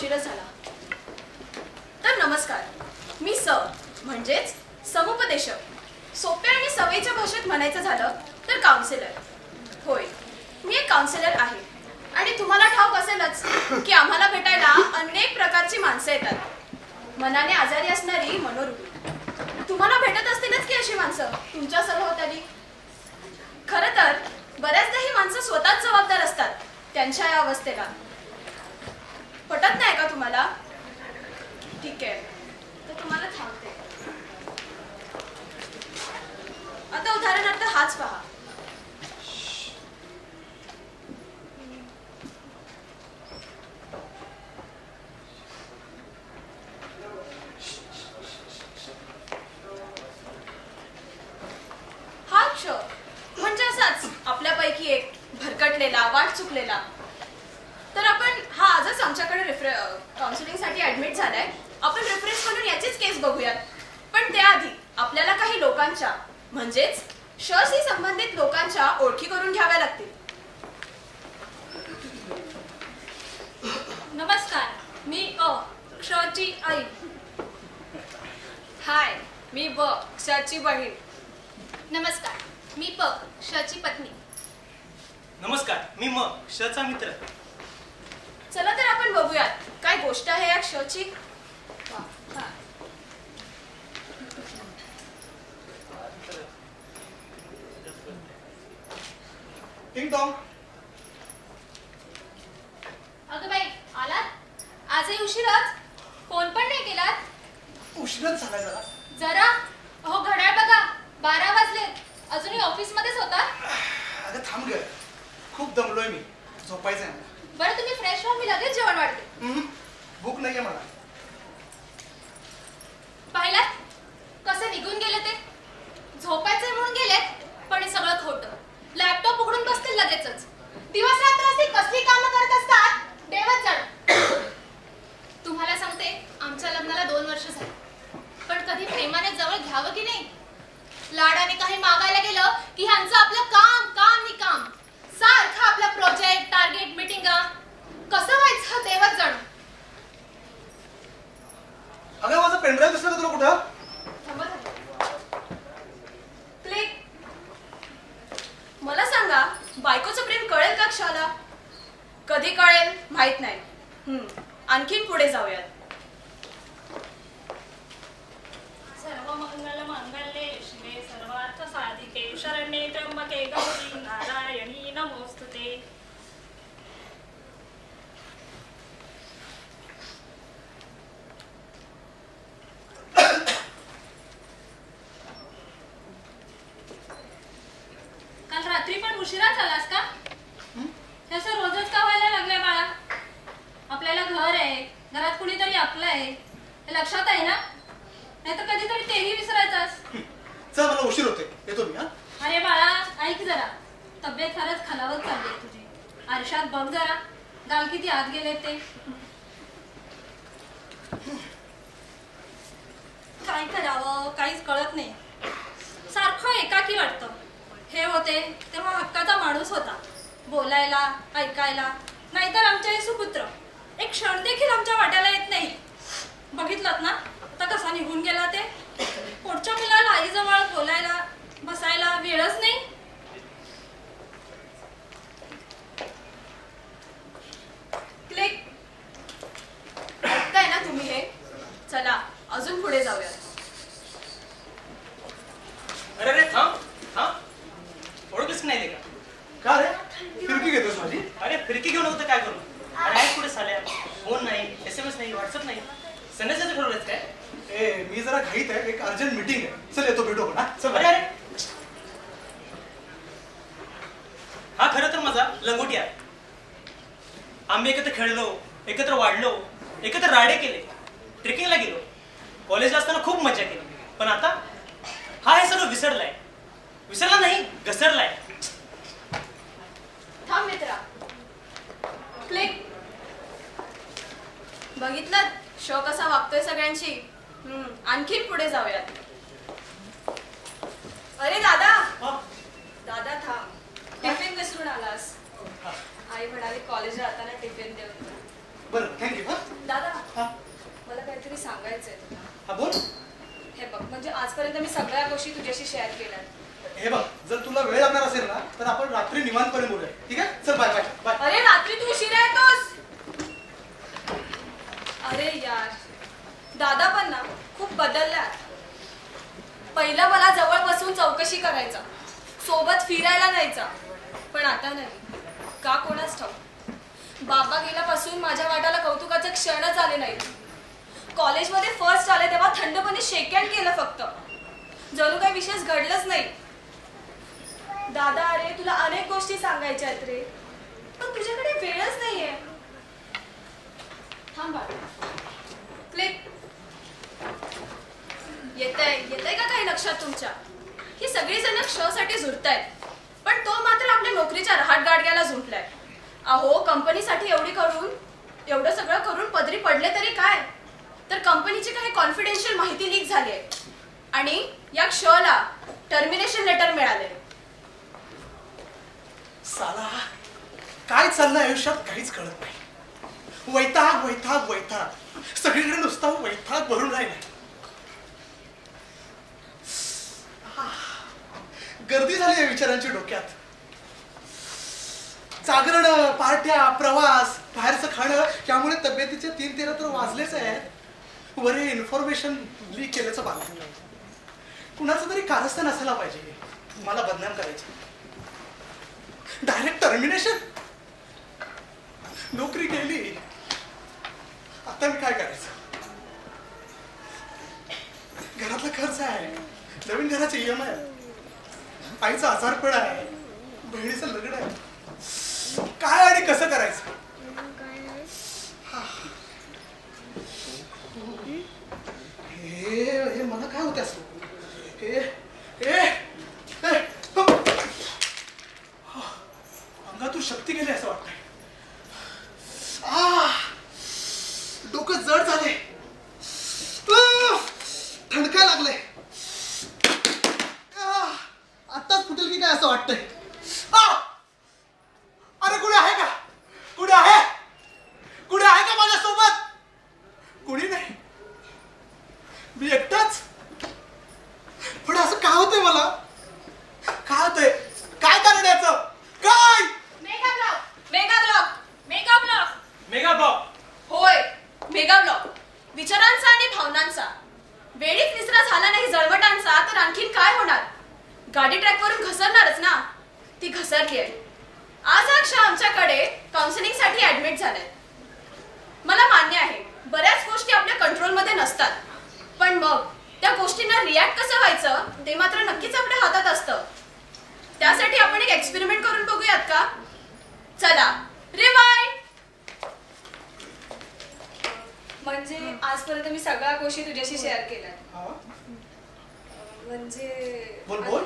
उशीरच झाला. तर नमस्कार, मी स म्हणजेच समुपदेशक. सोप्या आणि सवयीच्या भाषेत म्हणायचं झालं तर काउन्सिलर. होय, मी एक काउन्सिलर आहे. आणि तुम्हाला ठाऊक असेलच की आम्हाला भेटायला अनेक प्रकारची माणसं येतात. मनाने आजारी असणारी मनोरुग्ण. तुम्हाला भेटत असतीलच की अशी माणसं तुमच्या सभोवताली. खरं तर बऱ्याचदा ही माणसं स्वतःच जबाबदार असतात त्यांच्या या अवस्थेला. पटत नाही का तुम्हाला? ठीक आहे, तर तुम्हाला सांगते. आता उदाहरणार्थ हाच पहा. हा क्ष म्हणजे असाच आपल्यापैकी एक भरकटलेला, वाट चुकलेला. तर आपण हा आजच आमच्याकडे काउन्सिलिंगसाठी ऍडमिट झालाय. आपण रेफरन्स म्हणून याचीच केस बघूयात. पण त्याआधी आपल्याला काही लोकांच्या म्हणजेच शशी संबंधित लोकांच्या ओळखी करून घ्याव्या लागतील. नमस्कार, मी क्षची आई. हाय, मी ब क्षची बहीण. नमस्कार, मी प क्षची पत्नी. नमस्कार, मी म क्षचा मित्र. चला तर आपण बघूयात काय गोष्ट आहे या क्षची. टिंग टॉंग. अगं बाई, आलात? आजही उशीरच? फोन पण नाही केलात? उशीरच झालाय जरा. जरा अहो, घड्याळ बघा, 12 वाजले. अजूनही ऑफिस मध्येच होता? अगं थांब ग, खूप दमलोय मी. झोपायचंय मला. बरं तुम्ही फ्रेश व्हा, मी लगेच जेवण वाढते. भूक नाहीये मला. पाहिलात कसे निघून गेले ते? झोपायचे म्हणून गेलेत, पण हे सगळं खोटं. लॅपटॉप उघडून बसतील लगेचच. दिवस रात्र अशी कसली कामं करत असतात देवच जाण. तुम्हाला सांगते, आमच्या लग्नाला 2 वर्ष झाली, पण कधी प्रेमाने जवळ घ्यावं की नाही. लाडाने काही मागायला गेलं की ह्यांचं आपलं काम काम आणि काम. सारखं आपला प्रोजेक्ट, टार्गेट, मीटिंगा. कसं व्हायचं देवच जाण. अगं माझं पेनड्राईव्ह दिसलं का तुला कुठं? क्लिक. मला सांगा, बायकोचं प्रेम कळेल का क्षाला? कधी कळेल माहित नाही. आणखीन पुढे जाऊयात. सर्व मंगल मांगल्ये शिवे सर्वार्थ साधिके शरण्ये त्र्यंबके गौरी नारायणी नमोस्तुते. काल रात्री पण उशिराच आलास का? असं रोजच का व्हायला लागलंय बाळा? आपल्याला घर आहे, घरात कुणीतरी आपलं आहे, हे लक्षात आहे ना? नाही तर कधीतरी तेही विसरायचास. चल, मला उशीर होते, येतो मी. अरे बाळा, ऐक जरा, तब्येत फारच खालावत चालली आहे तुझी. आरशात बघ जरा, गाल किती आत गेले ते. काय करावं काहीच कळत नाही. सारखं एकाकी वाटतं. हे होते तेव्हा हक्काचा माणूस होता, बोलायला, ऐकायला. नाहीतर आमचे सुपुत्र एक क्षण देखील आमच्या वाट्याला येत नाही. बघितलं ना आता कसा निघून गेला ते. पुढच्या मुलाला आईजवळ बोलायला बसायला वेळच नाही. क्लिक. ऐकताय ना तुम्ही हे? चला अजून पुढे जाऊयात. अरे रे थांब थांब, ओळखच नाही का? का रे, फिरकी घेतोस माझी? अरे फिरकी घेऊन होतं काय करू? अरे आहे कुठे साल्या? फोन नाही, SMS नाही, व्हॉट्सअप नाही. संध्याचं ठरवलंच काय? ए, मी जरा घाईत आहे, एक अर्जंट मीटिंग आहे. चल येतो, भेटू आपण. चल. अरे अरे, हा खरं तर माझा लंगोटी आहे. आम्ही एकत्र खेळलो, एकत्र वाढलो, एकत्र राडे केले, ट्रेकिंगला गेलो, कॉलेजला असताना खूप मजा केली. पण आता हा हे सगळं विसरलाय. विसरला नाही, घसरलाय. थांब मित्रा. क्लिक. बघितलं शो कसा वागतोय सगळ्यांची. आणखीन पुढे जाऊयात. अरे दादा, दादा थांब. टिफिन विसरून आलास. आई म्हणाली कॉलेजला जाताना टिफिन देऊन. बरं, थँक्यू. दादा आजपर्यंत मी सगळ्या गोष्टी तुझ्याशी शेअर केल्या. हे बघ, जर तुला वेळ लागणार असेल ना तर आपण रात्री निवांतपणे बोलूया, ठीक आहे? चल बाय बाय बाय. अरे रात्री तू उशिरा येतोस. अरे यार, दादा पण ना खूप बदलला. पहिला मला जवळ बसून चौकशी करायचा, सोबत फिरायला न्यायचा, पण आता नाही. का कोणास ठाऊक. बाबा गेल्यापासून माझ्या वाटाला कौतुकाचे क्षणच आले नाही. कॉलेजमध्ये फर्स्ट आले तेव्हा थंडपणे शेक हँड केलं फक्त. जणू काही विशेष घडलंच नाही. दादा, अरे तुला अनेक गोष्टी सांगायच्या आहेत रे, पण तुझ्याकडे वेळच नाहीये. थांब बाळा. क्लिक. येतंय का काही लक्षात तुमच्या? ही सगळी जण साठी झुरतायत, पण तो मात्र आपल्या नोकरीच्या रहाट गाडग्याला झुंटलाय. अहो, कंपनीसाठी एवढं सगळं करून पदरी पडले तरी काय, तर कंपनीची काही कॉन्फिडेन्शियल माहिती लीक झाली आहे आणि या ला टर्मिनेशन लेटर मिळाले. साला, काय चाललंय आयुष्यात काहीच कळत नाही. वैताग वैताग वैताग, सगळीकडे नुसता वैताग भरून राहिला. गर्दी झाली आहे विचारांची डोक्यात. जागरण, पार्ट्या, प्रवास, बाहेरचं खाणं यामुळे तब्येतीचे 3-13 तर वाजलेच आहेत. वरे इन्फॉर्मेशन लीक केल्याचं बातमी. कुणाचं तरी कारस्थान असायला पाहिजे मला बदनाम करायचं. Direct termination. नोकरी गेली, आता मी काय करायचं? घरातला खर्च आहे, नवीन घराचे EMI आहे, आईचा आजारपण आहे, बहिणीचं लग्न आहे. काय आणि कसं करायचं? हे मला काय होते असं? अंगातून शक्ती गेली असं वाटतंय. डोकं जड झाले, ठणका लागले. आत्ताच फुटेल की काय असं वाटतंय. अरे कुठे आहे का? कुठे आहे? कुठे आहे का माझ्यासोबत? कुणी नाही, मी एकटाच. पण असं काय होतंय मला? काय होतंय? काय कारण याचं? काय? Mega block. होय, मेगा ब्लॉक. विचारांचा आणि भावनांचा वेळीच निचरा झाला नाही जळमटांचा तर आणखीन काय होणार? गाडी ट्रॅकवरून घसरणारच ना. ती घसरली आहे. आज अक्षा आमच्याकडे काउन्सिलिंग साठी ऍडमिट झालाय. मला मान्य आहे, बऱ्याच गोष्टी आपल्या कंट्रोलमध्ये नसतात, पण मग त्या गोष्टींना रिॲक्ट कसं व्हायचं ते मात्र नक्कीच आपल्या हातात असतं. त्यासाठी आपण एक एक्सपेरिमेंट करून बघूयात का? चला, रिवाइंड. म्हणजे आजपर्यंत मी सगळ्या गोष्टी तुझ्याशी शेअर केल्या. म्हणजे बोल बोल.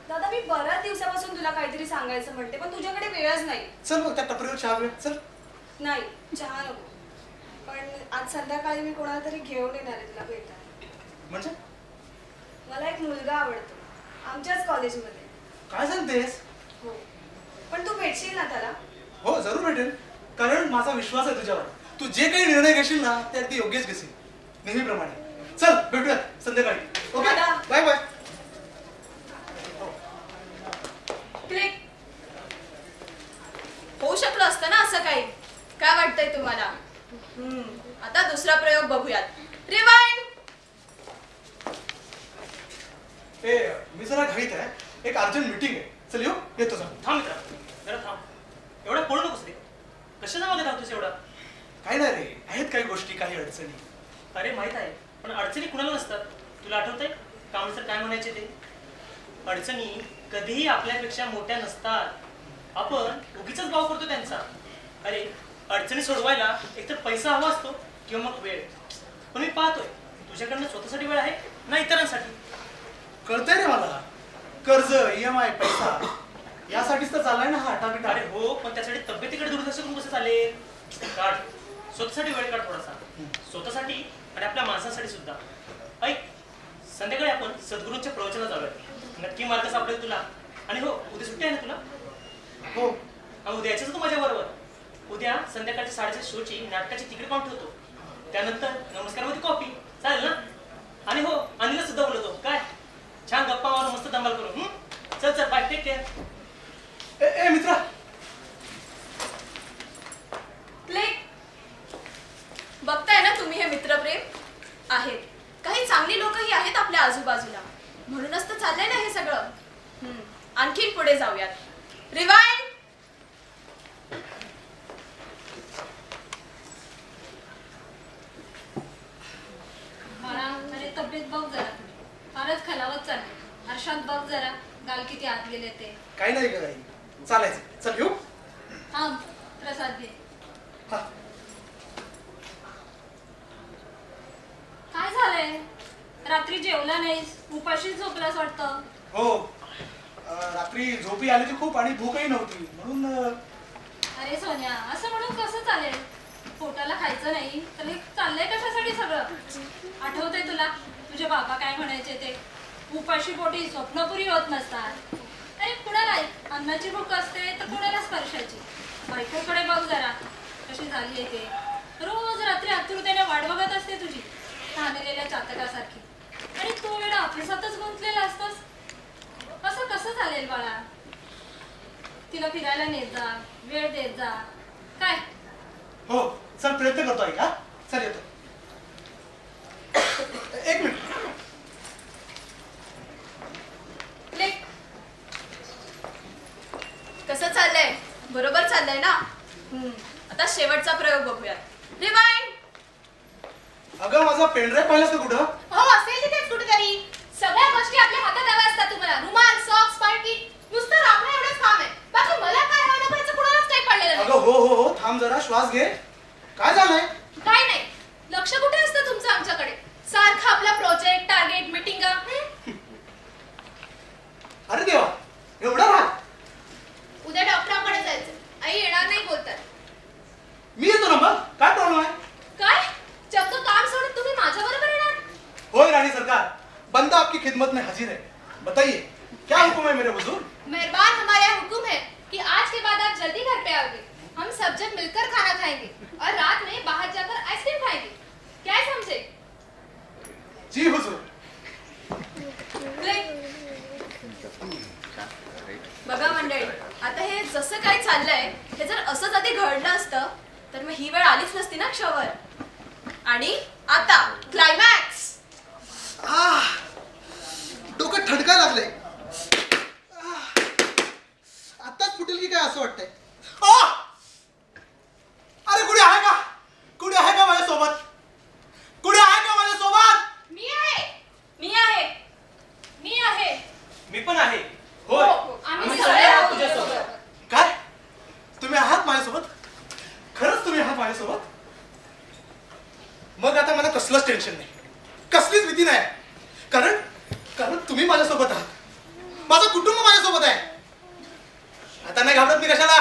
दादा, मी बऱ्याच दिवसापासून तुला काहीतरी सांगायचं म्हणते, पण तुझ्याकडे वेळच नाही. चल मग त्या टपरीवर चहा वेळ. चल. नाही, चहा नको, पण आज संध्याकाळी मी कोणाला तरी घेऊन येणार आहे तुला भेटायला. म्हणजे? मला एक मुलगा आवडतो आमच्याच कॉलेजमध्ये. काय सांगतेस? हो, पण तू भेटशील ना त्याला? हो, जरूर भेटेल, कारण माझा विश्वास आहे तुझ्यावर. तू जे काही निर्णय घेशील ना ते अगदी योग्यच घेशील, नेहमीप्रमाणे. चल, भेटूया संध्याकाळी. Okay, bye bye. क्लिक. होऊ शकलं असतं ना असं काही. काय वाटतंय तुम्हाला? आता दुसरा प्रयोग बघूयात. रिवाइंड. मी जरा घाईत आहे, एक अर्जंट मीटिंग आहे. चल येतो. थांब मित्रा, जरा थांब. एवढा पळू नकोस रे. कशाचा मागे धावतोस एवढा? काही नाही रे, आहेत काही गोष्टी, काही अडचणी. अरे माहित आहे, पण अडचणी कुणाला नसतात. तुला आठवतंय काउन्सिलर काय म्हणायचे ते? अडचणी कधीही आपल्यापेक्षा मोठ्या नसतात, आपण उगीच भाव करतो त्यांचा. अरे अडचणी सोडवायला एकतर पैसा हवा असतो किंवा मग वेळ. पण मी पाहतोय तुझ्याकडनं स्वतःसाठी वेळ आहे ना इतरांसाठी. कळतंय रे मला. कर्ज, EMI, पैसा यासाठीच तर चाललाय ना हा आटापिटा. अरे हो, पण त्यासाठी तब्येतीकडे दुर्लक्ष करून कसं चालेल? काढ स्वतःसाठी वेळ, काढ थोडासा. स्वतःसाठी आणि आपल्या माणसासाठी सुद्धा. ऐक, संध्याकाळी आपण सद्गुरूंच्या प्रवचनाला जाऊया. नक्की मार्ग सापडेल तुला. आणि हो, उद्या सुट्टी आहे ना तुला? हो. उद्या यायचं तू माझ्या बरोबर. उद्या संध्याकाळच्या 6:30 शोची नाटकाची तिकीट काढून ठेवतो. त्यानंतर नमस्कार मध्ये कॉफी. चालेल ना? आणि हो अनिलला सुद्धा बोलवतो काय छान गप्पा मारून मस्त धमाल करू चल चल बाय टेक केअर ए मित्रा क्लिक बघताय ना तुम्ही हे मित्रप्रेम आहेत काही चांगली लोकही आहेत आपल्या आजूबाजूला म्हणूनच तर चाललंय ना हे सगळं आणखीन पुढे जाऊयात रिवाइंड मला अरे तब्येत बघ जरा फारच खलावत चालली हर्षात बघ जरा गाल किती आत गेले ते काही नाही का काही चालायचं चल येऊ हा प्रसाद घे हा काय झालंय रात्री जेवला नाहीस उपाशीच झोपलास वाटतं हो रात्री झोपी आली होती खूप आणि भूकही नव्हती म्हणून अरे सोन्या असं म्हणून कसं चालेल पोटाला खायचं नाही तर हे चाललंय कशासाठी सगळं आठवतंय तुला तुझे बाबा काय म्हणायचे ते उपाशी पोटी स्वप्नपुरी होत नसतात अरे कुणाला अन्नाची भूक असते तर कुणाला स्पर्शाची बायकोकडे बघ जरा कशी झाली आहे ते रोज रात्री आतुरतेने वाट बघत असते तुझी ताणलेल्या चातकासारखी आणि तो वेळा ऑफिसातच गुंतलेला असतोस असं कसं चालेल बाळा तिला फिरायला नेत जा वेळ देत जा काय हो चल प्रयत्न करतो आई हा चल येतो एक मिनिट क्लिक कसं चाललंय बरोबर चाललंय ना आता शेवटचा प्रयोग बघूयात रिवाइंड अगं माझा पेनड्राईव्ह पाहिलास का कुठं हो असेल तिथेच कुठेतरी सगळ्या गोष्टी आपल्या हातात हव्या असतात तुम्हाला रुमाल सॉक्स पार्टी नुसतं राखणं एवढंच काम आहे बाकी मला काय हवं नको याचं कुणालाच काही पडलेलं नाही अगं हो हो हो थांब जरा श्वास घे काय झालंय काय नाही लक्ष कुठे असतं तुमचं आमच्याकडे सारखं आपला प्रोजेक्ट टार्गेट मीटिंग अरे देवा एवढा राग उद्या डॉक्टरांकडे जायचं आई येणार नाही बोलतात मी येतो ना मग काय प्रॉब्लेम आहे काय चक्क काम सोडून तुम्ही माझ्या बरोबर येणार होय रानी सरकार बंदा आपकी खिदमत में हाजिर है बताइए क्या हुक्म है मेरे हुजूर मेहरबान हमारे यहाँ हुक्म है कि आज के बाद आप जल्दी घर पे आओगे हम सब जन मिलकर खाना खाएंगे और रात में बाहर जाकर आइसक्रीम खाएंगे क्या है समझे जी हुजूर बघा मंडळी आता हे जसं काय चाललंय हे जर असंच आधी घडलं असतं तर मग ही वेळ आलीच नसती ना क्षवर आणि आता क्लायमॅक्स डोकं ठणकाय लागले आताच फुटेल की काय असं वाटतंय अरे कुणी आहे का कुणी आहे का माझ्यासोबत कुणी आहे का माझ्यासोबत मी आहे मी आहे मी आहे मी पण आहे होय आम्ही सगळे सगळे आहोत आहोत तुझ्यासोबत. काय तुम्ही आहात माझ्यासोबत खरंच तुम्ही आहात माझ्यासोबत मग आता मला कसलंच टेन्शन नाही कसलीच भीती नाही कारण कारण तुम्ही माझ्यासोबत आहात माझं कुटुंब माझ्यासोबत आहे आता नाही घाबरत मी कशाला